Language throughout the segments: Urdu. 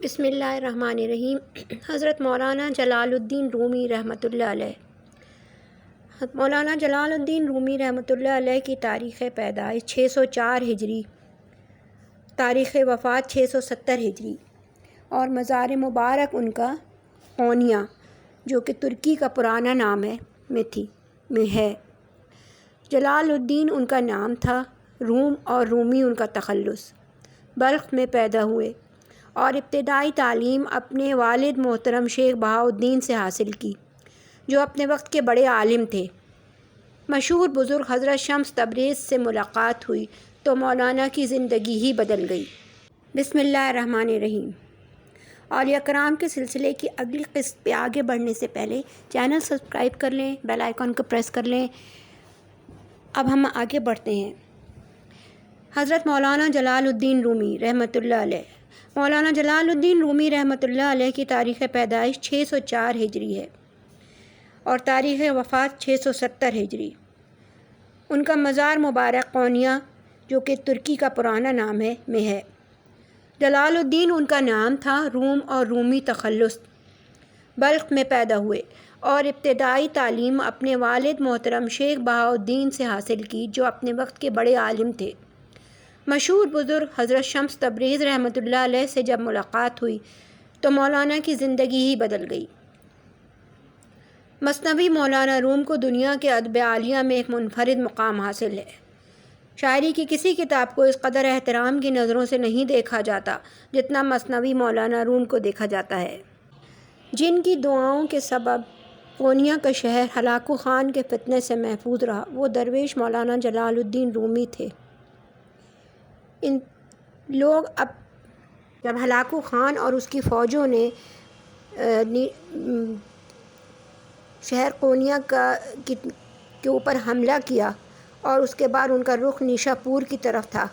بسم اللہ الرحمن الرحیم۔ حضرت مولانا جلال الدین رومی رحمۃ اللہ علیہ۔ مولانا جلال الدین رومی رحمۃ اللہ علیہ کی تاریخ پیدائش 604 ہجری، تاریخ وفات 670 ہجری اور مزار مبارک ان کا قونیہ، جو کہ ترکی کا پرانا نام ہے۔ جلال الدین ان کا نام تھا، روم اور رومی ان کا تخلص۔ بلخ میں پیدا ہوئے اور ابتدائی تعلیم اپنے والد محترم شیخ بہاؤالدین سے حاصل کی، جو اپنے وقت کے بڑے عالم تھے۔ مشہور بزرگ حضرت شمس تبریز سے ملاقات ہوئی تو مولانا کی زندگی ہی بدل گئی۔ بسم اللہ الرحمن الرحیم۔ اولیاء کرام کے سلسلے کی اگلی قسط پہ آگے بڑھنے سے پہلے چینل سبسکرائب کر لیں، بیل آئیکن کو پریس کر لیں۔ اب ہم آگے بڑھتے ہیں۔ حضرت مولانا جلال الدین رومی رحمۃ اللہ علیہ۔ مولانا جلال الدین رومی رحمۃ اللہ علیہ کی تاریخ پیدائش 604 ہجری ہے اور تاریخ وفات 670 ہجری۔ ان کا مزار مبارک قونیہ، جو کہ ترکی کا پرانا نام ہے۔ جلال الدین ان کا نام تھا، روم اور رومی تخلص۔ بلخ میں پیدا ہوئے اور ابتدائی تعلیم اپنے والد محترم شیخ بہاؤالدین سے حاصل کی، جو اپنے وقت کے بڑے عالم تھے۔ مشہور بزرگ حضرت شمس تبریز رحمۃ اللہ علیہ سے جب ملاقات ہوئی تو مولانا کی زندگی ہی بدل گئی۔ مثنوی مولانا روم کو دنیا کے ادب عالیہ میں ایک منفرد مقام حاصل ہے۔ شاعری کی کسی کتاب کو اس قدر احترام کی نظروں سے نہیں دیکھا جاتا جتنا مثنوی مولانا روم کو دیکھا جاتا ہے، جن کی دعاؤں کے سبب قونیہ کا شہر ہلاکو خان کے فتنے سے محفوظ رہا۔ وہ درویش مولانا جلال الدین رومی تھے۔ ان لوگ جب ہلاکو خان اور اس کی فوجوں نے شہر قونیہ کے اوپر حملہ کیا اور اس کے بعد ان کا رخ نیشا پور کی طرف تھا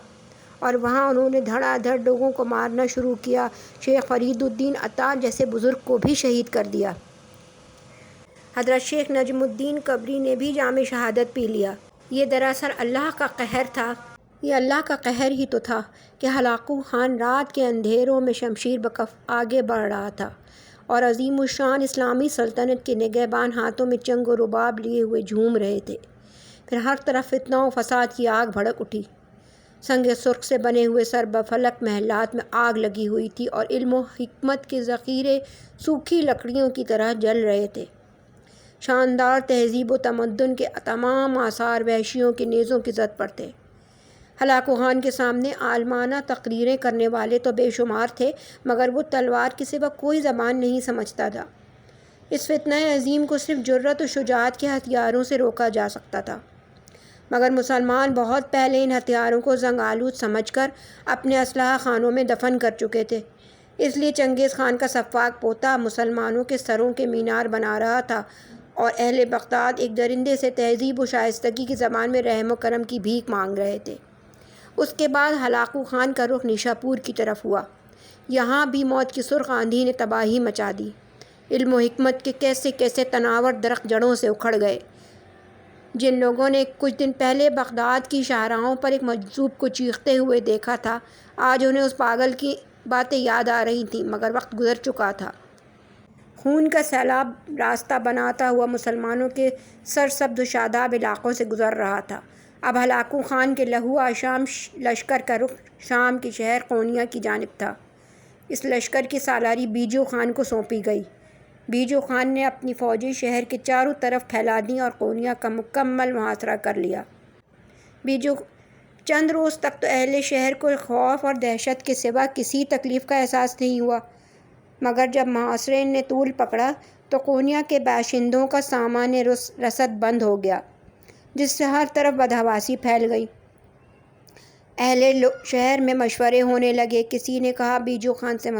اور وہاں انہوں نے دھڑا دھڑ لوگوں کو مارنا شروع کیا۔ شیخ فرید الدین عطار جیسے بزرگ کو بھی شہید کر دیا۔ حضرت شیخ نجم الدین قبری نے بھی جام شہادت پی لیا۔ یہ دراصل اللہ کا قہر تھا۔ یہ اللہ کا قہر ہی تو تھا کہ ہلاکو خان رات کے اندھیروں میں شمشیر بکف آگے بڑھ رہا تھا اور عظیم الشان اسلامی سلطنت کے نگہبان ہاتھوں میں چنگ و رباب لیے ہوئے جھوم رہے تھے۔ پھر ہر طرف فتنہ و فساد کی آگ بھڑک اٹھی۔ سنگ سرخ سے بنے ہوئے سر بفلک محلات میں آگ لگی ہوئی تھی اور علم و حکمت کے ذخیرے سوکھی لکڑیوں کی طرح جل رہے تھے۔ شاندار تہذیب و تمدن کے تمام آثار وحشیوں کے نیزوں کی زد پر تھے۔ ہلاکو خان کے سامنے عالمانہ تقریریں کرنے والے تو بے شمار تھے، مگر وہ تلوار کے سوا کوئی زبان نہیں سمجھتا تھا۔ اس فتنہ عظیم کو صرف جرأت و شجاعت کے ہتھیاروں سے روکا جا سکتا تھا، مگر مسلمان بہت پہلے ان ہتھیاروں کو زنگ آلود سمجھ کر اپنے اسلحہ خانوں میں دفن کر چکے تھے۔ اس لیے چنگیز خان کا سفاک پوتا مسلمانوں کے سروں کے مینار بنا رہا تھا اور اہل بغداد ایک درندے سے تہذیب و شائستگی کی زبان میں رحم و کرم کی بھیک مانگ رہے تھے۔ اس کے بعد ہلاکو خان کا رخ نیشا پور کی طرف ہوا۔ یہاں بھی موت کی سرخ آندھی نے تباہی مچا دی۔ علم و حکمت کے کیسے کیسے تناور درخت جڑوں سے اکھڑ گئے۔ جن لوگوں نے کچھ دن پہلے بغداد کی شاہراہوں پر ایک مجذوب کو چیختے ہوئے دیکھا تھا، آج انہیں اس پاگل کی باتیں یاد آ رہی تھیں، مگر وقت گزر چکا تھا۔ خون کا سیلاب راستہ بناتا ہوا مسلمانوں کے سرسبز و شاداب علاقوں سے گزر رہا تھا۔ اب ہلاکو خان کے لہو آشام لشکر کا رخ شام کے شہر قونیہ کی جانب تھا۔ اس لشکر کی سالاری بیجو خان کو سونپی گئی۔ بیجو خان نے اپنی فوجیں شہر کے چاروں طرف پھیلا دیں اور قونیہ کا مکمل محاصرہ کر لیا۔ چند روز تک تو اہل شہر کو خوف اور دہشت کے سوا کسی تکلیف کا احساس نہیں ہوا، مگر جب محاصرے نے طول پکڑا تو قونیہ کے باشندوں کا سامان رسد بند ہو گیا، جس سے ہر طرف بدحواسی پھیل گئی۔ اہل شہر میں مشورے ہونے لگے۔ کسی نے کہا بیجو خان سے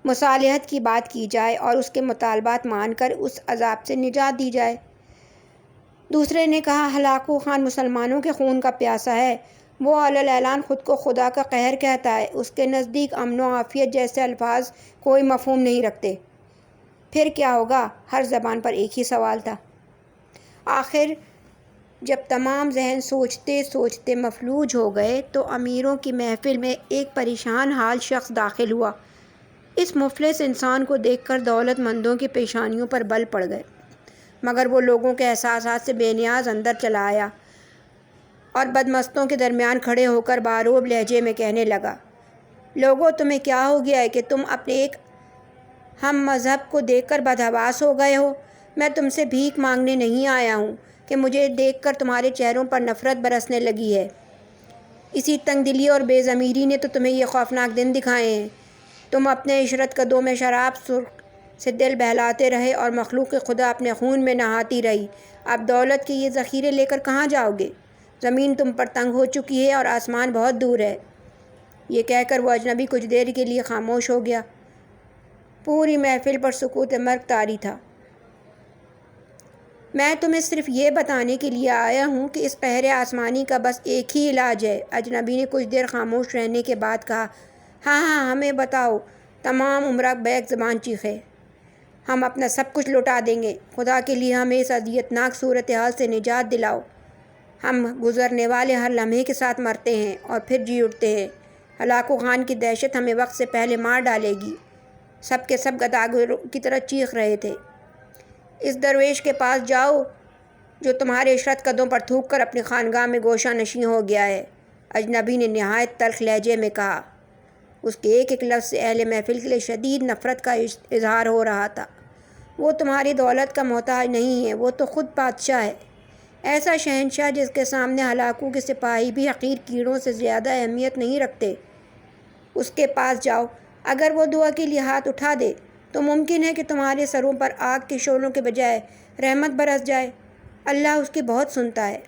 مصالحت کی بات کی جائے اور اس کے مطالبات مان کر اس عذاب سے نجات دی جائے۔ دوسرے نے کہا ہلاکو خان مسلمانوں کے خون کا پیاسا ہے، وہ علی اعلان خود کو خدا کا قہر کہتا ہے، اس کے نزدیک امن و عافیت جیسے الفاظ کوئی مفہوم نہیں رکھتے۔ پھر کیا ہوگا؟ ہر زبان پر ایک ہی سوال تھا۔ آخر جب تمام ذہن سوچتے سوچتے مفلوج ہو گئے تو امیروں کی محفل میں ایک پریشان حال شخص داخل ہوا۔ اس مفلس انسان کو دیکھ کر دولت مندوں کی پیشانیوں پر بل پڑ گئے، مگر وہ لوگوں کے احساسات سے بے نیاز اندر چلا آیا اور بدمستوں کے درمیان کھڑے ہو کر باروب لہجے میں کہنے لگا، لوگوں تمہیں کیا ہو گیا ہے کہ تم اپنے ایک ہم مذہب کو دیکھ کر بدحواس ہو گئے ہو؟ میں تم سے بھیک مانگنے نہیں آیا ہوں کہ مجھے دیکھ کر تمہارے چہروں پر نفرت برسنے لگی ہے۔ اسی تنگ دلی اور بے ضمیری نے تو تمہیں یہ خوفناک دن دکھائے ہیں۔ تم اپنے عشرت قدوں میں شراب سرخ سے دل بہلاتے رہے اور مخلوق خدا اپنے خون میں نہاتی رہی۔ اب دولت کے یہ ذخیرے لے کر کہاں جاؤ گے؟ زمین تم پر تنگ ہو چکی ہے اور آسمان بہت دور ہے۔ یہ کہہ کر وہ اجنبی کچھ دیر کے لیے خاموش ہو گیا۔ پوری محفل پر سکوت مرگ طاری تھا۔ میں تمہیں صرف یہ بتانے کے لیے آیا ہوں کہ اس قہر آسمانی کا بس ایک ہی علاج ہے۔ اجنبی نے کچھ دیر خاموش رہنے کے بعد کہا، ہاں ہاں ہمیں بتاؤ۔ تمام عمرہ بیک زبان چیخے، ہم اپنا سب کچھ لوٹا دیں گے، خدا کے لیے ہمیں اس اذیتناک صورتحال سے نجات دلاؤ۔ ہم گزرنے والے ہر لمحے کے ساتھ مرتے ہیں اور پھر جی اٹھتے ہیں۔ ہلاک و خان کی دہشت ہمیں وقت سے پہلے مار ڈالے گی۔ سب کے سب گداگروں کی طرح چیخ رہے تھے۔ اس درویش کے پاس جاؤ جو تمہارے عشرت قدوں پر تھوک کر اپنی خانگاہ میں گوشہ نشین ہو گیا ہے، اجنبی نے نہایت تلخ لہجے میں کہا۔ اس کے ایک ایک لفظ سے اہل محفل کے لیے شدید نفرت کا اظہار ہو رہا تھا۔ وہ تمہاری دولت کا محتاج نہیں ہے، وہ تو خود بادشاہ ہے، ایسا شہنشاہ جس کے سامنے ہلاکوں کے سپاہی بھی حقیر کیڑوں سے زیادہ اہمیت نہیں رکھتے۔ اس کے پاس جاؤ، اگر وہ دعا کے لیے ہاتھ اٹھا دے تو ممکن ہے کہ تمہارے سروں پر آگ کے شعلوں کے بجائے رحمت برس جائے۔ اللہ اس کی بہت سنتا ہے۔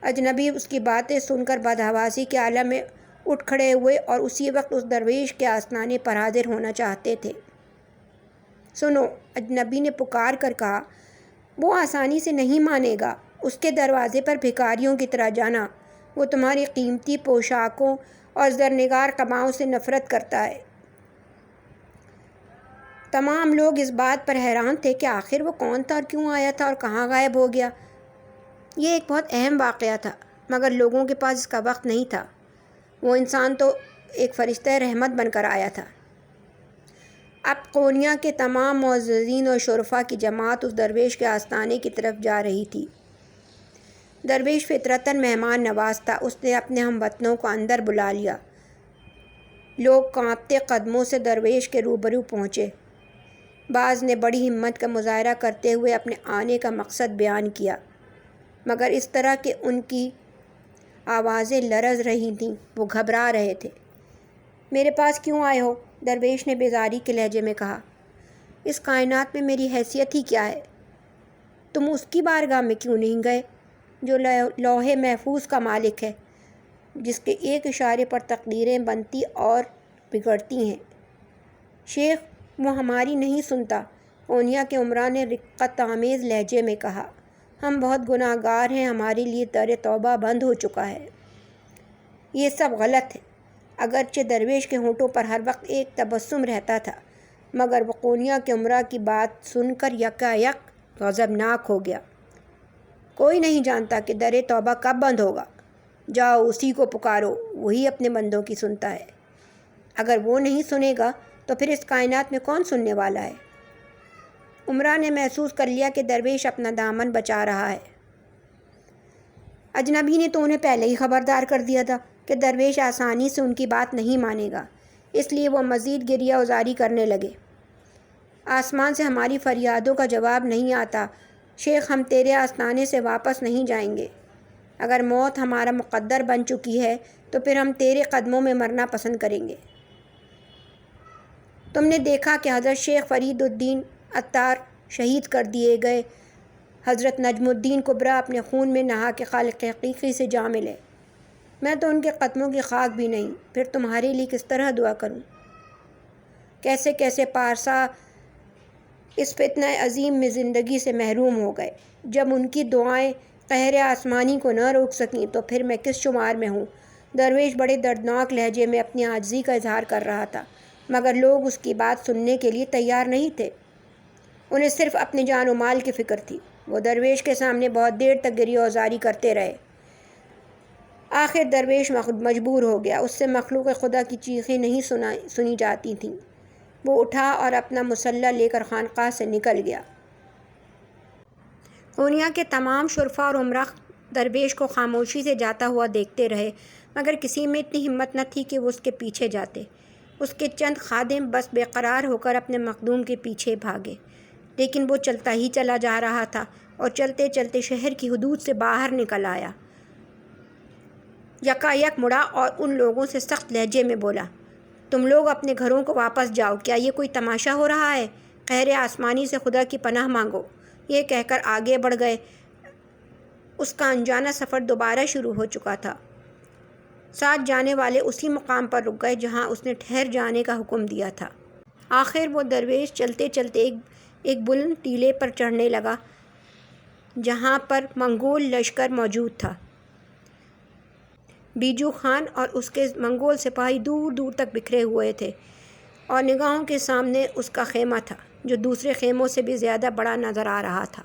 اجنبی اس کی باتیں سن کر بدحواسی کے عالم میں اٹھ کھڑے ہوئے اور اسی وقت اس درویش کے آستانے پر حاضر ہونا چاہتے تھے۔ سنو، اجنبی نے پکار کر کہا، وہ آسانی سے نہیں مانے گا۔ اس کے دروازے پر بھکاریوں کی طرح جانا۔ وہ تمہاری قیمتی پوشاکوں اور زرنگار قباؤں سے نفرت کرتا ہے۔ تمام لوگ اس بات پر حیران تھے کہ آخر وہ کون تھا اور کیوں آیا تھا اور کہاں غائب ہو گیا۔ یہ ایک بہت اہم واقعہ تھا، مگر لوگوں کے پاس اس کا وقت نہیں تھا۔ وہ انسان تو ایک فرشتہ رحمت بن کر آیا تھا۔ اب قونیہ کے تمام معززین اور شرفاء کی جماعت اس درویش کے آستانے کی طرف جا رہی تھی۔ درویش فطرتاً مہمان نواز تھا۔ اس نے اپنے ہم وطنوں کو اندر بلا لیا۔ لوگ کانپتے قدموں سے درویش کے روبرو پہنچے۔ بعض نے بڑی ہمت کا مظاہرہ کرتے ہوئے اپنے آنے کا مقصد بیان کیا، مگر اس طرح کہ ان کی آوازیں لرز رہی تھیں، وہ گھبرا رہے تھے۔ میرے پاس کیوں آئے ہو؟ درویش نے بیزاری کے لہجے میں کہا۔ اس کائنات میں میری حیثیت ہی کیا ہے؟ تم اس کی بارگاہ میں کیوں نہیں گئے جو لوح محفوظ کا مالک ہے، جس کے ایک اشارے پر تقدیریں بنتی اور بگڑتی ہیں؟ شیخ، وہ ہماری نہیں سنتا، قونیہ کے عمرا نے رقت آمیز لہجے میں کہا۔ ہم بہت گناہ گار ہیں، ہمارے لیے در توبہ بند ہو چکا ہے۔ یہ سب غلط ہے۔ اگرچہ درویش کے ہونٹوں پر ہر وقت ایک تبسم رہتا تھا، مگر وہ قونیہ کے عمرا کی بات سن کر یکایک غضبناک ہو گیا۔ کوئی نہیں جانتا کہ در توبہ کب بند ہوگا۔ جاؤ اسی کو پکارو، وہی اپنے بندوں کی سنتا ہے۔ اگر وہ نہیں سنے گا تو پھر اس کائنات میں کون سننے والا ہے؟ عمرا نے محسوس کر لیا کہ درویش اپنا دامن بچا رہا ہے۔ اجنبی نے تو انہیں پہلے ہی خبردار کر دیا تھا کہ درویش آسانی سے ان کی بات نہیں مانے گا، اس لیے وہ مزید گریہ وزاری کرنے لگے۔ آسمان سے ہماری فریادوں کا جواب نہیں آتا، شیخ، ہم تیرے آستانے سے واپس نہیں جائیں گے۔ اگر موت ہمارا مقدر بن چکی ہے تو پھر ہم تیرے قدموں میں مرنا پسند کریں گے۔ تم نے دیکھا کہ حضرت شیخ فرید الدین عطار شہید کر دیے گئے، حضرت نجم الدین کبریٰ اپنے خون میں نہا کے خالق حقیقی سے جا ملے۔ میں تو ان کے قدموں کی خاک بھی نہیں، پھر تمہارے لیے کس طرح دعا کروں؟ کیسے کیسے پارسا اس فتنہ عظیم میں زندگی سے محروم ہو گئے۔ جب ان کی دعائیں قہر آسمانی کو نہ روک سکیں تو پھر میں کس شمار میں ہوں؟ درویش بڑے دردناک لہجے میں اپنی عاجزی کا اظہار کر رہا تھا، مگر لوگ اس کی بات سننے کے لیے تیار نہیں تھے۔ انہیں صرف اپنی جان و مال کی فکر تھی۔ وہ درویش کے سامنے بہت دیر تک گریہ وزاری کرتے رہے۔ آخر درویش مجبور ہو گیا، اس سے مخلوق خدا کی چیخیں نہیں سنی جاتی تھیں۔ وہ اٹھا اور اپنا مسلح لے کر خانقاہ سے نکل گیا۔ قونیہ کے تمام شرفاء اور عمرا درویش کو خاموشی سے جاتا ہوا دیکھتے رہے، مگر کسی میں اتنی ہمت نہ تھی کہ وہ اس کے پیچھے جاتے۔ اس کے چند خادم بس بے قرار ہو کر اپنے مخدوم کے پیچھے بھاگے، لیکن وہ چلتا ہی چلا جا رہا تھا اور چلتے چلتے شہر کی حدود سے باہر نکل آیا۔ یکایک مڑا اور ان لوگوں سے سخت لہجے میں بولا، تم لوگ اپنے گھروں کو واپس جاؤ، کیا یہ کوئی تماشا ہو رہا ہے؟ قہر آسمانی سے خدا کی پناہ مانگو۔ یہ کہہ کر آگے بڑھ گئے۔ اس کا انجانہ سفر دوبارہ شروع ہو چکا تھا۔ ساتھ جانے والے اسی مقام پر رک گئے جہاں اس نے ٹھہر جانے کا حکم دیا تھا۔ آخر وہ درویش چلتے چلتے ایک بلند ٹیلے پر چڑھنے لگا جہاں پر منگول لشکر موجود تھا۔ بیجو خان اور اس کے منگول سپاہی دور دور تک بکھرے ہوئے تھے اور نگاہوں کے سامنے اس کا خیمہ تھا جو دوسرے خیموں سے بھی زیادہ بڑا نظر آ رہا تھا۔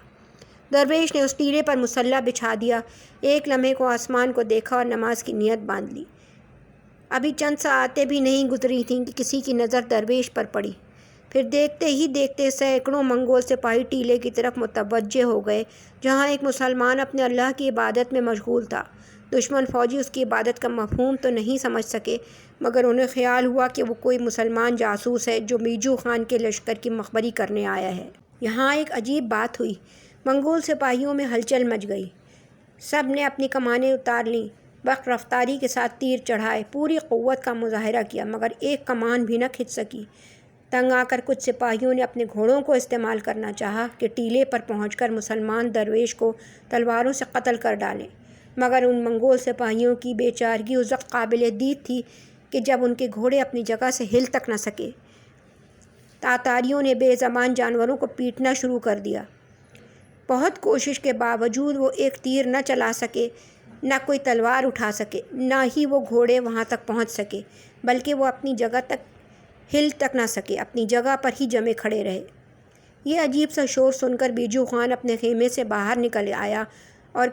درویش نے اس ٹیلے پر مسلح بچھا دیا، ایک لمحے کو آسمان کو دیکھا اور نماز کی نیت باندھ لی۔ ابھی چند ساعتیں بھی نہیں گزری تھیں کہ کسی کی نظر درویش پر پڑی، پھر دیکھتے ہی دیکھتے سینکڑوں منگول سپاہی ٹیلے کی طرف متوجہ ہو گئے جہاں ایک مسلمان اپنے اللہ کی عبادت میں مشغول تھا۔ دشمن فوجی اس کی عبادت کا مفہوم تو نہیں سمجھ سکے، مگر انہیں خیال ہوا کہ وہ کوئی مسلمان جاسوس ہے جو بیجو خان کے لشکر کی مخبری کرنے آیا ہے۔ یہاں ایک عجیب بات ہوئی، منگول سپاہیوں میں ہلچل مچ گئی۔ سب نے اپنی کمانیں اتار لیں، وقت رفتاری کے ساتھ تیر چڑھائے، پوری قوت کا مظاہرہ کیا، مگر ایک کمان بھی نہ کھنچ سکی۔ تنگ آ کر کچھ سپاہیوں نے اپنے گھوڑوں کو استعمال کرنا چاہا کہ ٹیلے پر پہنچ کر مسلمان درویش کو تلواروں سے قتل کر ڈالیں، مگر ان منگول سپاہیوں کی بے چارگی اس وقت قابل دید تھی کہ جب ان کے گھوڑے اپنی جگہ سے ہل تک نہ سکے۔ تاتاریوں نے بے زبان جانوروں کو پیٹنا شروع کر دیا۔ بہت کوشش کے باوجود وہ ایک تیر نہ چلا سکے، نہ کوئی تلوار اٹھا سکے، نہ ہی وہ گھوڑے وہاں تک پہنچ سکے، بلکہ وہ اپنی جگہ تک ہل تک نہ سکے، اپنی جگہ پر ہی جمے کھڑے رہے۔ یہ عجیب سا شور سن کر بیجو خان اپنے خیمے سے باہر نکل آیا اور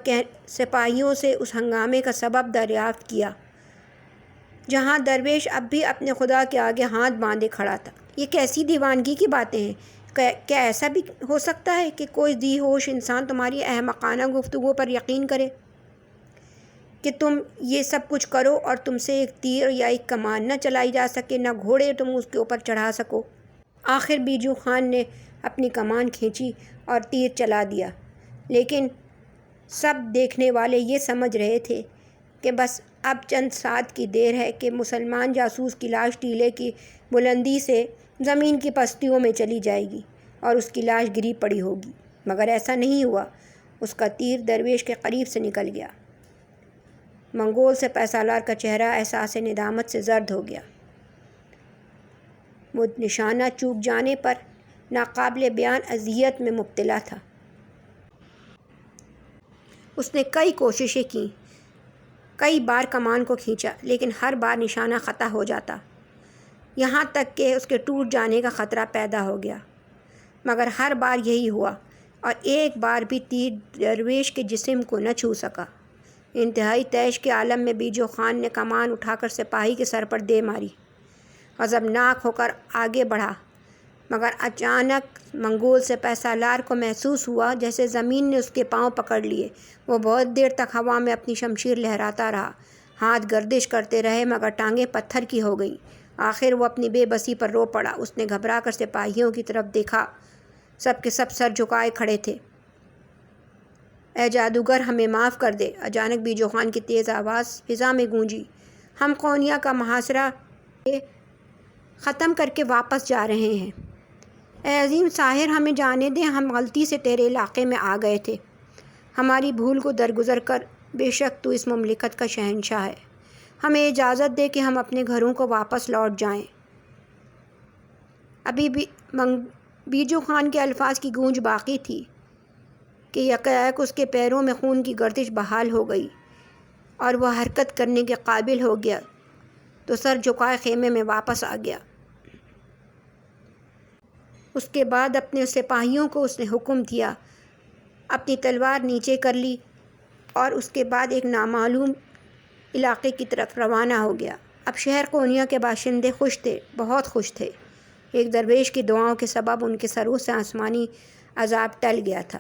سپاہیوں سے اس ہنگامے کا سبب دریافت کیا جہاں درویش اب بھی اپنے خدا کے آگے ہاتھ باندھے کھڑا تھا۔ یہ کیسی دیوانگی کی باتیں ہیں؟ کیا ایسا بھی ہو سکتا ہے کہ کوئی ذی ہوش انسان تمہاری احمقانہ گفتگو پر یقین کرے کہ تم یہ سب کچھ کرو اور تم سے ایک تیر یا ایک کمان نہ چلائی جا سکے، نہ گھوڑے تم اس کے اوپر چڑھا سکو؟ آخر بیجو خان نے اپنی کمان کھینچی اور تیر چلا دیا، لیکن سب دیکھنے والے یہ سمجھ رہے تھے کہ بس اب چند ساتھ کی دیر ہے کہ مسلمان جاسوس کی لاش ٹیلے کی بلندی سے زمین کی پستیوں میں چلی جائے گی اور اس کی لاش گری پڑی ہوگی، مگر ایسا نہیں ہوا۔ اس کا تیر درویش کے قریب سے نکل گیا۔ منگول سپہ سالار کا چہرہ احساس ندامت سے زرد ہو گیا۔ وہ نشانہ چوک جانے پر ناقابل بیان اذیت میں مبتلا تھا۔ اس نے کئی کوششیں کیں، کئی بار کمان کو کھینچا، لیکن ہر بار نشانہ خطا ہو جاتا، یہاں تک کہ اس کے ٹوٹ جانے کا خطرہ پیدا ہو گیا، مگر ہر بار یہی ہوا اور ایک بار بھی تیر درویش کے جسم کو نہ چھو سکا۔ انتہائی طیش کے عالم میں بیجو خان نے کمان اٹھا کر سپاہی کے سر پر دے ماری، غضبناک ہو کر آگے بڑھا، مگر اچانک منگول سپہ سالار کو محسوس ہوا جیسے زمین نے اس کے پاؤں پکڑ لیے۔ وہ بہت دیر تک ہوا میں اپنی شمشیر لہراتا رہا، ہاتھ گردش کرتے رہے، مگر ٹانگیں پتھر کی ہو گئیں۔ آخر وہ اپنی بے بسی پر رو پڑا۔ اس نے گھبرا کر سپاہیوں کی طرف دیکھا، سب کے سب سر جھکائے کھڑے تھے۔ اے جادوگر، ہمیں معاف کر دے! اچانک بیجو خان کی تیز آواز فضا میں گونجی، ہم قونیہ کا محاصرہ ختم کر کے واپس جا رہے ہیں۔ اے عظیم ساحر، ہمیں جانے دیں، ہم غلطی سے تیرے علاقے میں آ گئے تھے۔ ہماری بھول کو درگزر کر، بے شک تو اس مملکت کا شہنشاہ ہے، ہمیں اجازت دے کہ ہم اپنے گھروں کو واپس لوٹ جائیں۔ ابھی بھی بیجو خان کے الفاظ کی گونج باقی تھی کہ یکایک اس کے پیروں میں خون کی گردش بحال ہو گئی اور وہ حرکت کرنے کے قابل ہو گیا تو سر جھکائے خیمے میں واپس آ گیا۔ اس کے بعد اپنے سپاہیوں کو اس نے حکم دیا، اپنی تلوار نیچے کر لی اور اس کے بعد ایک نامعلوم علاقے کی طرف روانہ ہو گیا۔ اب شہر قونیہ کے باشندے خوش تھے، بہت خوش تھے۔ ایک درویش کی دعاؤں کے سبب ان کے سروں سے آسمانی عذاب ٹل گیا تھا۔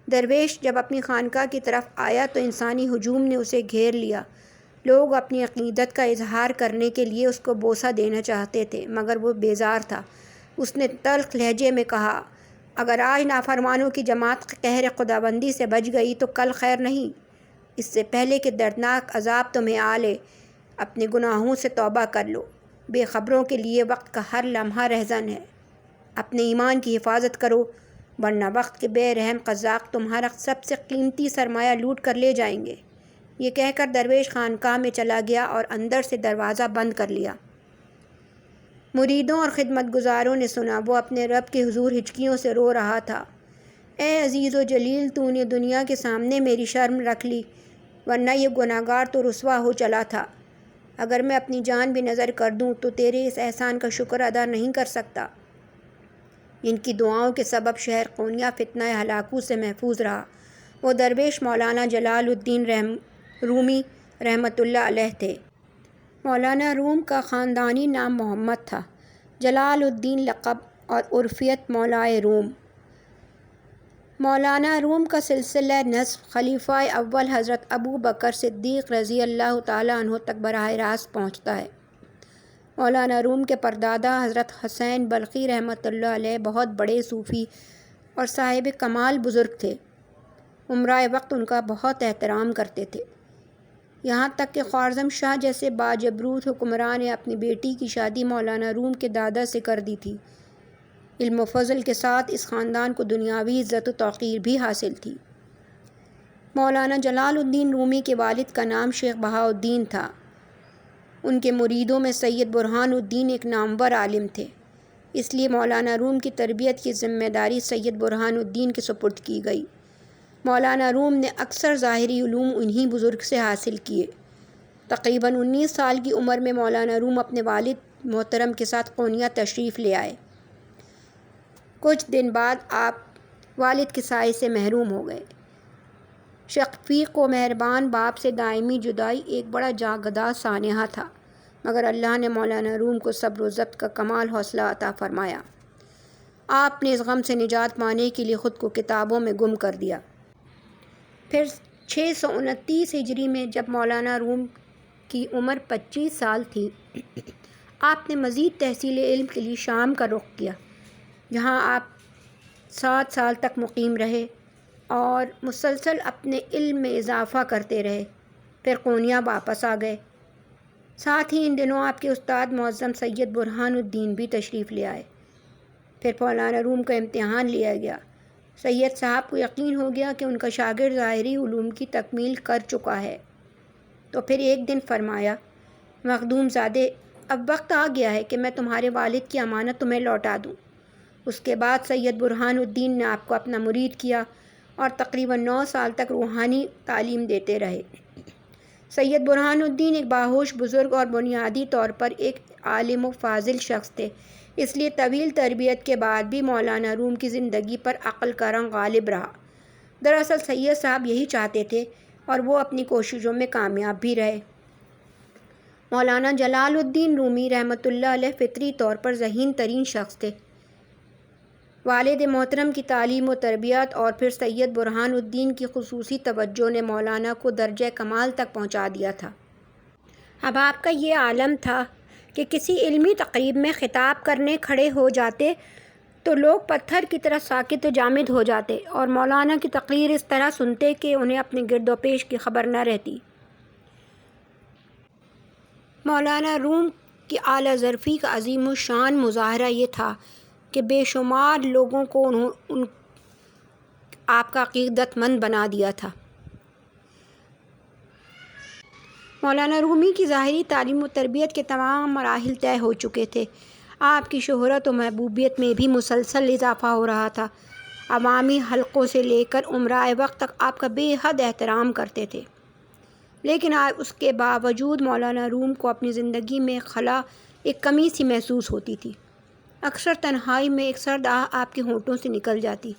درویش جب اپنی خانقاہ کی طرف آیا تو انسانی ہجوم نے اسے گھیر لیا۔ لوگ اپنی عقیدت کا اظہار کرنے کے لیے اس کو بوسہ دینا چاہتے تھے، مگر وہ بیزار تھا۔ اس نے تلخ لہجے میں کہا، اگر آج نافرمانوں کی جماعت قہر خداوندی سے بچ گئی تو کل خیر نہیں۔ اس سے پہلے کہ دردناک عذاب تمہیں آ لے، اپنے گناہوں سے توبہ کر لو۔ بے خبروں کے لیے وقت کا ہر لمحہ رہزن ہے۔ اپنے ایمان کی حفاظت کرو، ورنہ وقت کے بے رحم قزاق تمہارا سب سے قیمتی سرمایہ لوٹ کر لے جائیں گے۔ یہ کہہ کر درویش خانقاہ میں چلا گیا اور اندر سے دروازہ بند کر لیا۔ مریدوں اور خدمت گزاروں نے سنا وہ اپنے رب کے حضور ہچکیوں سے رو رہا تھا، اے عزیز و جلیل، تو نے دنیا کے سامنے میری شرم رکھ لی، ورنہ یہ گناہگار تو رسوا ہو چلا تھا۔ اگر میں اپنی جان بھی نظر کر دوں تو تیرے اس احسان کا شکر ادا نہیں کر سکتا۔ ان کی دعاؤں کے سبب شہر قونیہ فتنہ ہلاکو سے محفوظ رہا۔ وہ درویش مولانا جلال الدین رومی رحمۃ اللہ علیہ تھے۔ مولانا روم کا خاندانی نام محمد تھا، جلال الدین لقب اور عرفیت مولائے روم۔ مولانا روم کا سلسلہ نسب خلیفہ اول حضرت ابو بکر صدیق رضی اللہ تعالیٰ عنہ تک براہ راست پہنچتا ہے۔ مولانا روم کے پردادا حضرت حسین بلخی رحمۃ اللہ علیہ بہت بڑے صوفی اور صاحب کمال بزرگ تھے۔ امرائے وقت ان کا بہت احترام کرتے تھے، یہاں تک کہ خوارزم شاہ جیسے باجبروت حکمران نے اپنی بیٹی کی شادی مولانا روم کے دادا سے کر دی تھی۔ علم و فضل کے ساتھ اس خاندان کو دنیاوی عزت و توقیر بھی حاصل تھی۔ مولانا جلال الدین رومی کے والد کا نام شیخ بہاؤالدین تھا۔ ان کے مریدوں میں سید برہان الدین ایک نامور عالم تھے، اس لیے مولانا روم کی تربیت کی ذمہ داری سید برہان الدین کے سپرد کی گئی۔ مولانا روم نے اکثر ظاہری علوم انہی بزرگ سے حاصل کیے۔ تقریباً 19 سال کی عمر میں مولانا روم اپنے والد محترم کے ساتھ قونیہ تشریف لے آئے۔ کچھ دن بعد آپ والد کے سائے سے محروم ہو گئے۔ شفیق و مہربان باپ سے دائمی جدائی ایک بڑا جاگداز سانحہ تھا، مگر اللہ نے مولانا روم کو صبر و ضبط کا کمال حوصلہ عطا فرمایا۔ آپ نے اس غم سے نجات پانے کے لیے خود کو کتابوں میں گم کر دیا۔ پھر 629 ہجری میں جب مولانا روم کی عمر 25 سال تھی، آپ نے مزید تحصیل علم کے لیے شام کا رخ کیا، جہاں آپ 7 سال تک مقیم رہے اور مسلسل اپنے علم میں اضافہ کرتے رہے۔ پھر قونیہ واپس آ گئے۔ ساتھ ہی ان دنوں آپ کے استاد معظم سید برہان الدین بھی تشریف لے آئے۔ پھر مولانا روم کا امتحان لیا گیا۔ سید صاحب کو یقین ہو گیا کہ ان کا شاگرد ظاہری علوم کی تکمیل کر چکا ہے، تو پھر ایک دن فرمایا، مخدوم زادے، اب وقت آ گیا ہے کہ میں تمہارے والد کی امانت تمہیں لوٹا دوں۔ اس کے بعد سید برہان الدین نے آپ کو اپنا مرید کیا اور تقریباً 9 سال تک روحانی تعلیم دیتے رہے۔ سید برہان الدین ایک باہوش بزرگ اور بنیادی طور پر ایک عالم و فاضل شخص تھے، اس لیے طویل تربیت کے بعد بھی مولانا روم کی زندگی پر عقل کا رنگ غالب رہا۔ دراصل سید صاحب یہی چاہتے تھے اور وہ اپنی کوششوں میں کامیاب بھی رہے۔ مولانا جلال الدین رومی رحمۃ اللہ علیہ فطری طور پر ذہین ترین شخص تھے۔ والد محترم کی تعلیم و تربیت اور پھر سید برہان الدین کی خصوصی توجہ نے مولانا کو درجہ کمال تک پہنچا دیا تھا۔ اب آپ کا یہ عالم تھا کہ کسی علمی تقریب میں خطاب کرنے کھڑے ہو جاتے تو لوگ پتھر کی طرح ساکت و جامد ہو جاتے اور مولانا کی تقریر اس طرح سنتے کہ انہیں اپنے گرد و پیش کی خبر نہ رہتی۔ مولانا روم کی اعلیٰ ظرفی کا عظیم الشان مظاہرہ یہ تھا کہ بے شمار لوگوں کو آپ کا عقیدت مند بنا دیا تھا۔ مولانا رومی کی ظاہری تعلیم و تربیت کے تمام مراحل طے ہو چکے تھے۔ آپ کی شہرت و محبوبیت میں بھی مسلسل اضافہ ہو رہا تھا۔ عوامی حلقوں سے لے کر امرائے وقت تک آپ کا بے حد احترام کرتے تھے، لیکن اس کے باوجود مولانا روم کو اپنی زندگی میں خلا، ایک کمی سی محسوس ہوتی تھی۔ اکثر تنہائی میں ایک سرد آہ آپ کے ہونٹوں سے نکل جاتی۔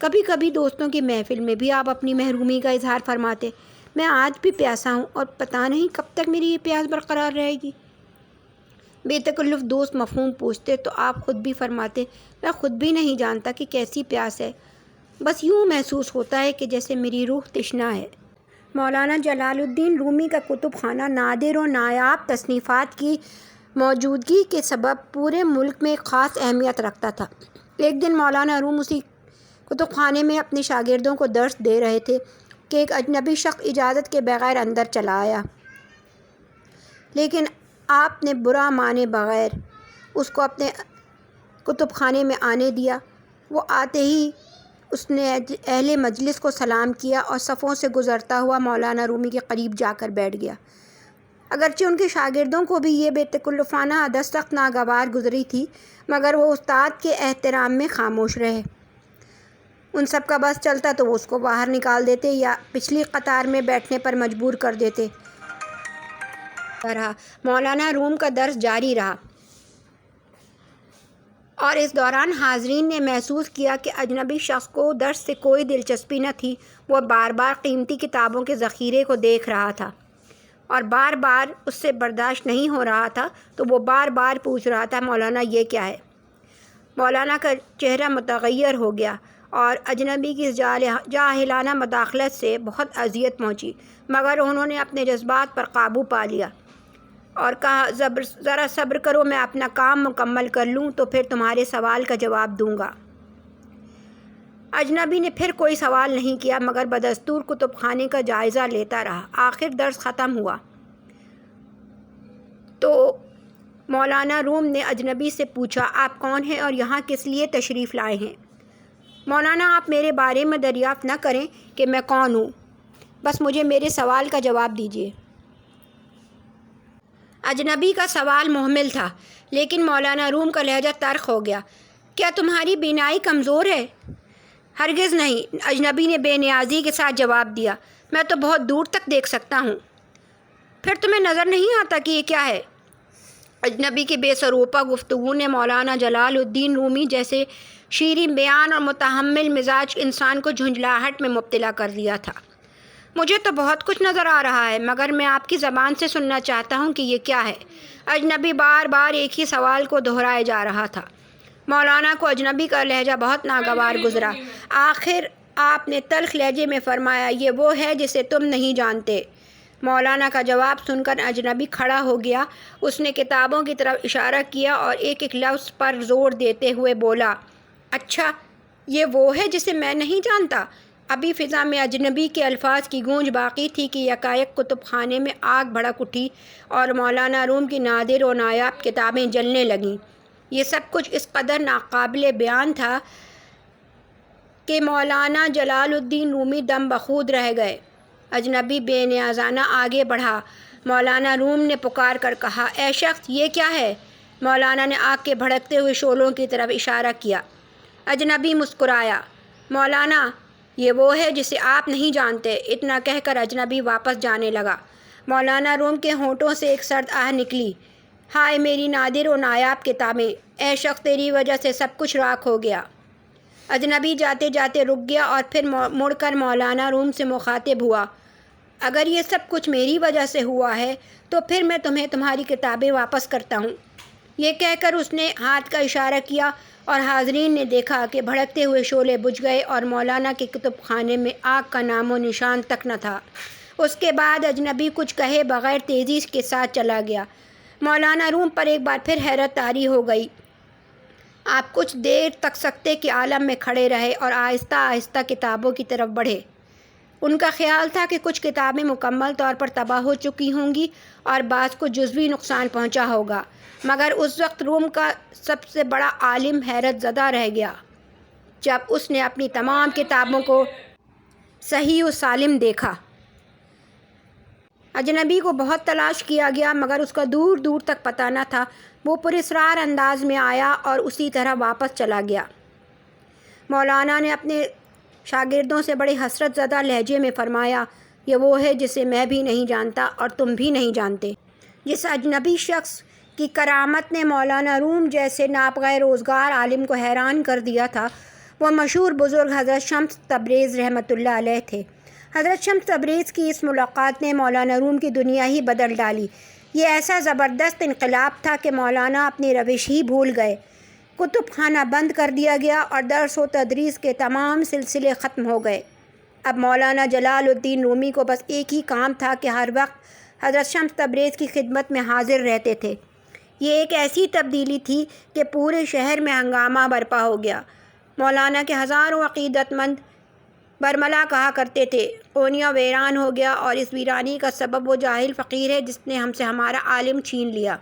کبھی کبھی دوستوں کی محفل میں بھی آپ اپنی محرومی کا اظہار فرماتے، میں آج بھی پیاسا ہوں اور پتہ نہیں کب تک میری یہ پیاس برقرار رہے گی۔ بے تکلف دوست مفہوم پوچھتے تو آپ خود بھی فرماتے میں خود بھی نہیں جانتا کہ کیسی پیاس ہے، بس یوں محسوس ہوتا ہے کہ جیسے میری روح تشنا ہے۔ مولانا جلال الدین رومی کا کتب خانہ نادر و نایاب تصنیفات کی موجودگی کے سبب پورے ملک میں ایک خاص اہمیت رکھتا تھا۔ ایک دن مولانا روم اسی کتب خانے میں اپنے شاگردوں کو درس دے رہے تھے کہ ایک اجنبی شخص اجازت کے بغیر اندر چلا آیا، لیکن آپ نے برا مانے بغیر اس کو اپنے کتب خانے میں آنے دیا۔ وہ آتے ہی اس نے اہل مجلس کو سلام کیا اور صفوں سے گزرتا ہوا مولانا رومی کے قریب جا کر بیٹھ گیا۔ اگرچہ ان کے شاگردوں کو بھی یہ بے تکلفانہ دستک ناگوار گزری تھی، مگر وہ استاد کے احترام میں خاموش رہے۔ ان سب کا بس چلتا تو وہ اس کو باہر نکال دیتے یا پچھلی قطار میں بیٹھنے پر مجبور کر دیتے۔ مولانا روم کا درس جاری رہا اور اس دوران حاضرین نے محسوس کیا کہ اجنبی شخص کو درس سے کوئی دلچسپی نہ تھی۔ وہ بار بار قیمتی کتابوں کے ذخیرے کو دیکھ رہا تھا اور بار بار اس سے برداشت نہیں ہو رہا تھا تو وہ بار بار پوچھ رہا تھا مولانا یہ کیا ہے؟ مولانا کا چہرہ متغیر ہو گیا اور اجنبی کی اس جاہلانہ مداخلت سے بہت اذیت پہنچی، مگر انہوں نے اپنے جذبات پر قابو پا لیا اور کہا ذرا صبر کرو، میں اپنا کام مکمل کر لوں تو پھر تمہارے سوال کا جواب دوں گا۔ اجنبی نے پھر کوئی سوال نہیں کیا مگر بدستور کتب خانے کا جائزہ لیتا رہا۔ آخر درس ختم ہوا تو مولانا روم نے اجنبی سے پوچھا آپ کون ہیں اور یہاں کس لیے تشریف لائے ہیں؟ مولانا آپ میرے بارے میں دریافت نہ کریں کہ میں کون ہوں، بس مجھے میرے سوال کا جواب دیجیے۔ اجنبی کا سوال محمل تھا لیکن مولانا روم کا لہجہ ترخ ہو گیا۔ کیا تمہاری بینائی کمزور ہے؟ ہرگز نہیں، اجنبی نے بے نیازی کے ساتھ جواب دیا، میں تو بہت دور تک دیکھ سکتا ہوں۔ پھر تمہیں نظر نہیں آتا کہ یہ کیا ہے؟ اجنبی کی بے سروپا گفتگو نے مولانا جلال الدین رومی جیسے شیریں بیان اور متحمل مزاج انسان کو جھنجھلاہٹ میں مبتلا کر دیا تھا۔ مجھے تو بہت کچھ نظر آ رہا ہے مگر میں آپ کی زبان سے سننا چاہتا ہوں کہ یہ کیا ہے؟ اجنبی بار بار ایک ہی سوال کو دہرائے جا رہا تھا۔ مولانا کو اجنبی کا لہجہ بہت ناگوار گزرا۔ آخر آپ نے تلخ لہجے میں فرمایا یہ وہ ہے جسے تم نہیں جانتے۔ مولانا کا جواب سن کر اجنبی کھڑا ہو گیا۔ اس نے کتابوں کی طرف اشارہ کیا اور ایک ایک لفظ پر زور دیتے ہوئے بولا اچھا یہ وہ ہے جسے میں نہیں جانتا۔ ابھی فضا میں اجنبی کے الفاظ کی گونج باقی تھی کہ یکایک کتب خانے میں آگ بھڑک اٹھی اور مولانا روم کی نادر و نایاب کتابیں جلنے لگیں۔ یہ سب کچھ اس قدر ناقابل بیان تھا کہ مولانا جلال الدین رومی دم بخود رہ گئے۔ اجنبی بے نیازانہ آگے بڑھا۔ مولانا روم نے پکار کر کہا اے شخص یہ کیا ہے؟ مولانا نے آگ کے بھڑکتے ہوئے شعلوں کی طرف اشارہ کیا۔ اجنبی مسکرایا۔ مولانا یہ وہ ہے جسے آپ نہیں جانتے۔ اتنا کہہ کر اجنبی واپس جانے لگا۔ مولانا روم کے ہونٹوں سے ایک سرد آہ نکلی، ہائے میری نادر و نایاب کتابیں، اے شخص تیری وجہ سے سب کچھ راکھ ہو گیا۔ اجنبی جاتے جاتے رک گیا اور پھر مڑ کر مولانا روم سے مخاطب ہوا، اگر یہ سب کچھ میری وجہ سے ہوا ہے تو پھر میں تمہیں تمہاری کتابیں واپس کرتا ہوں۔ یہ کہہ کر اس نے ہاتھ کا اشارہ کیا اور حاضرین نے دیکھا کہ بھڑکتے ہوئے شعلے بجھ گئے اور مولانا کے کتب خانے میں آگ کا نام و نشان تک نہ تھا۔ اس کے بعد اجنبی کچھ کہے بغیر تیزی کے ساتھ چلا گیا۔ مولانا روم پر ایک بار پھر حیرت طاری ہو گئی۔ آپ کچھ دیر تک سکتے کے عالم میں کھڑے رہے اور آہستہ آہستہ کتابوں کی طرف بڑھے۔ ان کا خیال تھا کہ کچھ کتابیں مکمل طور پر تباہ ہو چکی ہوں گی اور بعض کو جزوی نقصان پہنچا ہوگا، مگر اس وقت روم کا سب سے بڑا عالم حیرت زدہ رہ گیا جب اس نے اپنی تمام کتابوں کو صحیح و سالم دیکھا۔ اجنبی کو بہت تلاش کیا گیا مگر اس کا دور دور تک پتہ نہ تھا۔ وہ پراسرار انداز میں آیا اور اسی طرح واپس چلا گیا۔ مولانا نے اپنے شاگردوں سے بڑے حسرت زدہ لہجے میں فرمایا یہ وہ ہے جسے میں بھی نہیں جانتا اور تم بھی نہیں جانتے۔ جس اجنبی شخص کی کرامت نے مولانا روم جیسے نابغہ روزگار عالم کو حیران کر دیا تھا وہ مشہور بزرگ حضرت شمس تبریز رحمۃ اللہ علیہ تھے۔ حضرت شمس تبریز کی اس ملاقات نے مولانا روم کی دنیا ہی بدل ڈالی۔ یہ ایسا زبردست انقلاب تھا کہ مولانا اپنی روش ہی بھول گئے۔ کتب خانہ بند کر دیا گیا اور درس و تدریس کے تمام سلسلے ختم ہو گئے۔ اب مولانا جلال الدین رومی کو بس ایک ہی کام تھا کہ ہر وقت حضرت شمس تبریز کی خدمت میں حاضر رہتے تھے۔ یہ ایک ایسی تبدیلی تھی کہ پورے شہر میں ہنگامہ برپا ہو گیا۔ مولانا کے ہزاروں عقیدت مند برملا کہا کرتے تھے، قونیہ ویران ہو گیا اور اس ویرانی کا سبب وہ جاہل فقیر ہے جس نے ہم سے ہمارا عالم چھین لیا۔